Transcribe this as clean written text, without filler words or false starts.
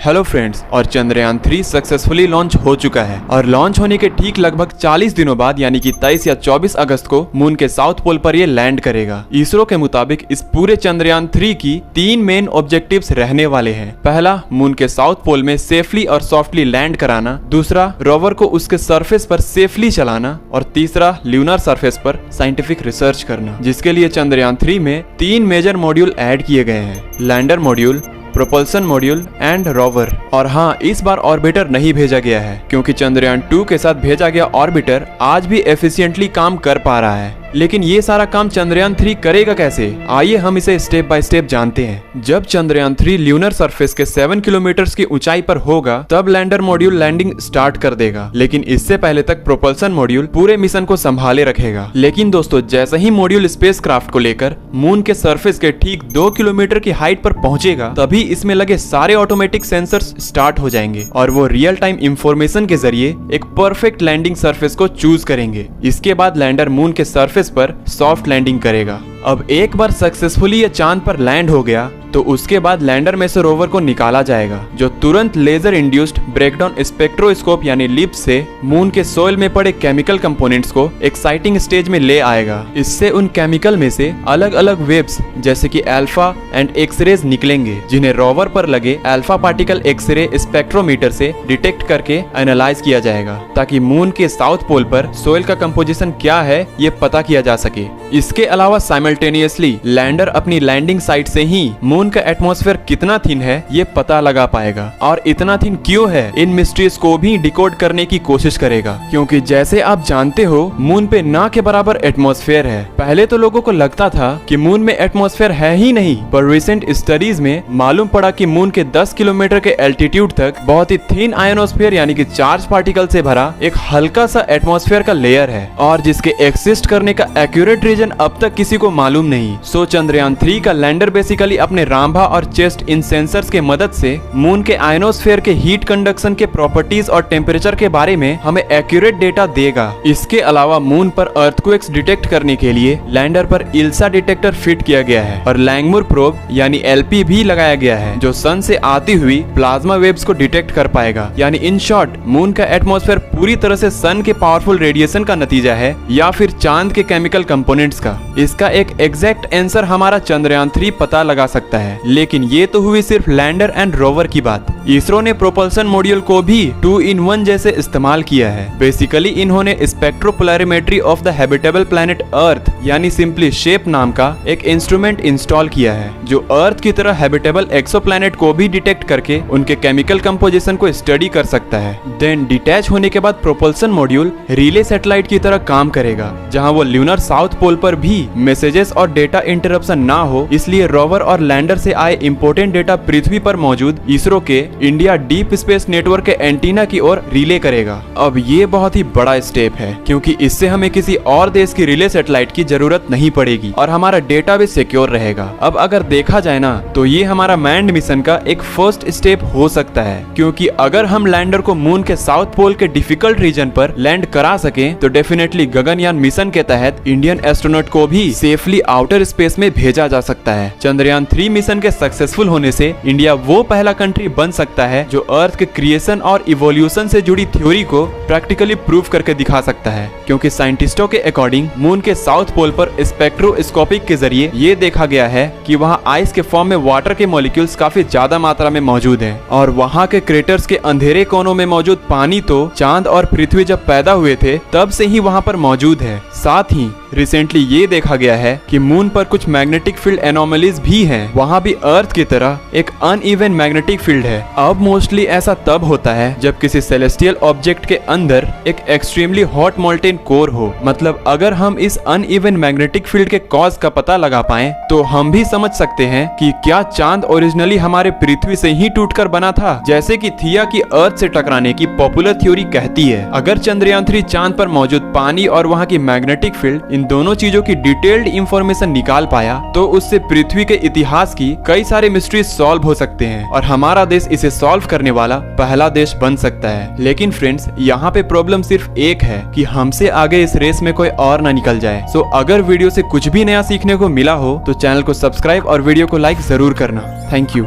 Hello friends, और Chandrayaan 3 successfully launch हो चुका है और लॉन्च होने के ठीक लगभग 40 दिनों बाद यानी कि 23 या 24 अगस्त को मून के साउथ पोल पर ये लैंड करेगा। इसरो के मुताबिक इस पूरे चंद्रयान 3 की 3 मेन ऑब्जेक्टिव्स रहने वाले हैं। पहला, मून के साउथ पोल में सेफली और सॉफ्टली लैंड कराना। दूसरा, रोवर को उसके सरफेस पर सेफली चलाना। और तीसरा, ल्यूनर सरफेस पर साइंटिफिक रिसर्च करना, जिसके लिए चंद्रयान 3 में 3 मेजर मॉड्यूल ऐड किए गए हैं: lander module, propulsion module and rover. और हाँ, इस बार ऑर्बिटर नहीं भेजा गया है क्योंकि चंद्रयान 2 के साथ भेजा गया ऑर्बिटर आज भी एफिशिएंटली काम कर पा रहा है। लेकिन ये सारा काम चंद्रयान 3 करेगा कैसे? आइए हम इसे स्टेप बाय स्टेप जानते हैं। जब चंद्रयान 3 ल्यूनर सरफेस के 7 किलोमीटर की ऊंचाई पर होगा तब लैंडर मॉड्यूल लैंडिंग स्टार्ट कर देगा, लेकिन इससे पहले तक प्रोपल्सन मॉड्यूल पूरे मिशन को संभाले रखेगा। लेकिन दोस्तों, जैसे ही मॉड्यूल स्पेसक्राफ्ट को लेकर मून के सरफेस के ठीक 2 किलोमीटर की हाइट पर पहुंचेगा तभी इसमें लगे सारे ऑटोमेटिक सेंसर्स स्टार्ट हो जाएंगे और वो रियल टाइम इंफॉर्मेशन के जरिए एक परफेक्ट लैंडिंग सरफेस को चूज करेंगे। इसके बाद लैंडर मून के सरफेस पर सॉफ्ट लैंडिंग करेगा। अब एक बार सक्सेसफुली ये चांद पर लैंड हो गया तो उसके बाद लैंडर में से रोवर को निकाला जाएगा, जो तुरंत लेजर इंड्यूस्ड ब्रेकडाउन स्पेक्ट्रोस्कोप यानी लिप से मून के सोइल में पड़े केमिकल कंपोनेंट्स को एक्साइटिंग स्टेज में ले आएगा। इससे उन केमिकल में से अलग अलग वेव्स जैसे कि अल्फा एंड एक्सरेज निकलेंगे, जिन्हें रोवर पर लगे अल्फा पार्टिकल एक्सरे स्पेक्ट्रोमीटर से डिटेक्ट करके एनालाइज किया जाएगा, ताकि मून के साउथ पोल पर सोइल का कंपोजिशन क्या है ये पता किया जा सके। इसके अलावा साइमल्टेनियसली लैंडर अपनी लैंडिंग साइट से ही मून का एटमॉस्फेयर कितना थिन है ये पता लगा पाएगा, और इतना थिन क्यों है इन मिस्ट्रीज को भी डिकोड करने की कोशिश करेगा। क्योंकि जैसे आप जानते हो, मून पे ना के बराबर एटमॉस्फेयर है। पहले तो लोगों को लगता था कि मून में एटमॉस्फेयर है ही नहीं, पर रिसेंट स्टडीज में मालूम पड़ा कि मून के 10 किलोमीटर के एल्टीट्यूड तक बहुत ही थिन आयनोस्फेयर यानी कि चार्ज पार्टिकल से भरा एक हल्का सा एटमॉस्फेयर का लेयर है, और जिसके एक्सिस्ट करने का एक्यूरेट रीजन अब तक किसी को मालूम नहीं। सो चंद्रयान 3 का लैंडर बेसिकली अपने रामभा और चेस्ट इन सेंसर्स के मदद से मून के आयनोस्फेयर के हीट कंडक्शन के प्रॉपर्टीज और टेम्परेचर के बारे में हमें एक्यूरेट डेटा देगा। इसके अलावा मून पर अर्थक्वेक्स डिटेक्ट करने के लिए लैंडर पर इल्सा डिटेक्टर फिट किया गया है और लैंगमुर प्रोब यानी एलपी भी लगाया गया है, जो सन से आती हुई प्लाज्मा वेव्स को डिटेक्ट कर पाएगा। यानी इन शॉर्ट, मून का एटमॉस्फेयर पूरी तरह से सन के पावरफुल रेडिएशन का नतीजा है या फिर चांद के केमिकल कंपोनेंट्स का। इसका एक एग्जैक्ट आंसर हमारा चंद्रयान 3 पता लगा सकता है। लेकिन ये तो हुई सिर्फ लैंडर एंड रोवर की बात। इसरो ने प्रोपल्सन मॉड्यूल को भी 2-in-1 जैसे इस्तेमाल किया है। बेसिकली इन्होंने स्पेक्ट्रोपोलैरिमेट्री of the habitable planet earth यानी सिंपली शेप नाम का एक इंस्ट्रूमेंट इंस्टॉल किया है, जो अर्थ की तरह हैबिटेबल एक्सोप्लैनेट को भी डिटेक्ट करके उनके केमिकल कंपोजिशन को स्टडी कर सकता है। देन डिटैच होने के बाद प्रोपल्सन मॉड्यूल रिले सैटेलाइट की तरह काम करेगा, जहां वो ल्यूनर साउथ पोल पर भी मैसेजेस और डेटा इंटरप्शन ना हो, इसलिए रोवर और लैंडर से आए इंपोर्टेंट डेटा पृथ्वी पर मौजूद इसरो के इंडिया डीप स्पेस नेटवर्क के एंटीना की ओर रिले करेगा। अब ये बहुत ही बड़ा स्टेप है, क्योंकि इससे हमें किसी और देश की रिले सैटेलाइट की जरूरत नहीं पड़ेगी और हमारा डेटा भी सिक्योर रहेगा। अब अगर देखा जाए ना, तो ये हमारा मैन्ड मिशन का एक फर्स्ट स्टेप हो सकता है, क्योंकि अगर हम लैंडर को मून के साउथ पोल के डिफिकल्ट रीजन पर लैंड करा सके तो डेफिनेटली गगनयान मिशन के तहत इंडियन एस्ट्रोनॉट को भी सेफली आउटर स्पेस में भेजा जा सकता है। चंद्रयान 3 मिशन के सक्सेसफुल होने से इंडिया वो पहला कंट्री बन सकता है जो अर्थ के क्रिएशन और इवोल्यूशन से जुड़ी थ्योरी को प्रैक्टिकली प्रूव करके दिखा सकता है, क्योंकि साइंटिस्टों के अकॉर्डिंग मून के साउथ पोल पर स्पेक्ट्रोस्कोपिक के जरिए ये देखा गया है कि वहाँ आइस के फॉर्म में वाटर के मॉलिक्यूल्स काफी ज्यादा मात्रा में मौजूद हैं, और वहाँ के क्रेटर्स के अंधेरे कोनों में मौजूद पानी तो चांद और पृथ्वी जब पैदा हुए थे तब से ही वहाँ पर मौजूद है। साथ ही रिसेंटली ये देखा गया है कि मून पर कुछ मैग्नेटिक फील्ड एनोमलीज भी हैं। वहाँ भी अर्थ की तरह एक अनइवन मैग्नेटिक फील्ड है। अब मोस्टली ऐसा तब होता है जब किसी सेलेस्टियल ऑब्जेक्ट के अंदर एक एक्सट्रीमली हॉट मोल्टेन कोर हो। मतलब अगर हम इस अनइवन मैग्नेटिक फील्ड के कॉज का पता लगा पाएं तो हम भी समझ सकते हैं कि क्या चांद ओरिजिनली हमारे पृथ्वी से ही टूटकर बना था, जैसे कि थिया की अर्थ से टकराने की पॉपुलर थ्योरी कहती है। अगर चंद्रयान 3 चांद पर मौजूद पानी और वहाँ की मैग्नेटिक फील्ड इन दोनों चीजों की डिटेल्ड इंफॉर्मेशन निकाल पाया तो उससे पृथ्वी के इतिहास की कई सारे मिस्ट्रीज सॉल्व हो सकते हैं और हमारा देश इसे सॉल्व करने वाला पहला देश बन सकता है। लेकिन फ्रेंड्स, यहाँ पे प्रॉब्लम सिर्फ एक है कि हमसे आगे इस रेस में कोई और ना निकल जाए। सो अगर वीडियो से कुछ भी नया सीखने को मिला हो तो चैनल को सब्सक्राइब और वीडियो को लाइक जरूर करना। Thank you.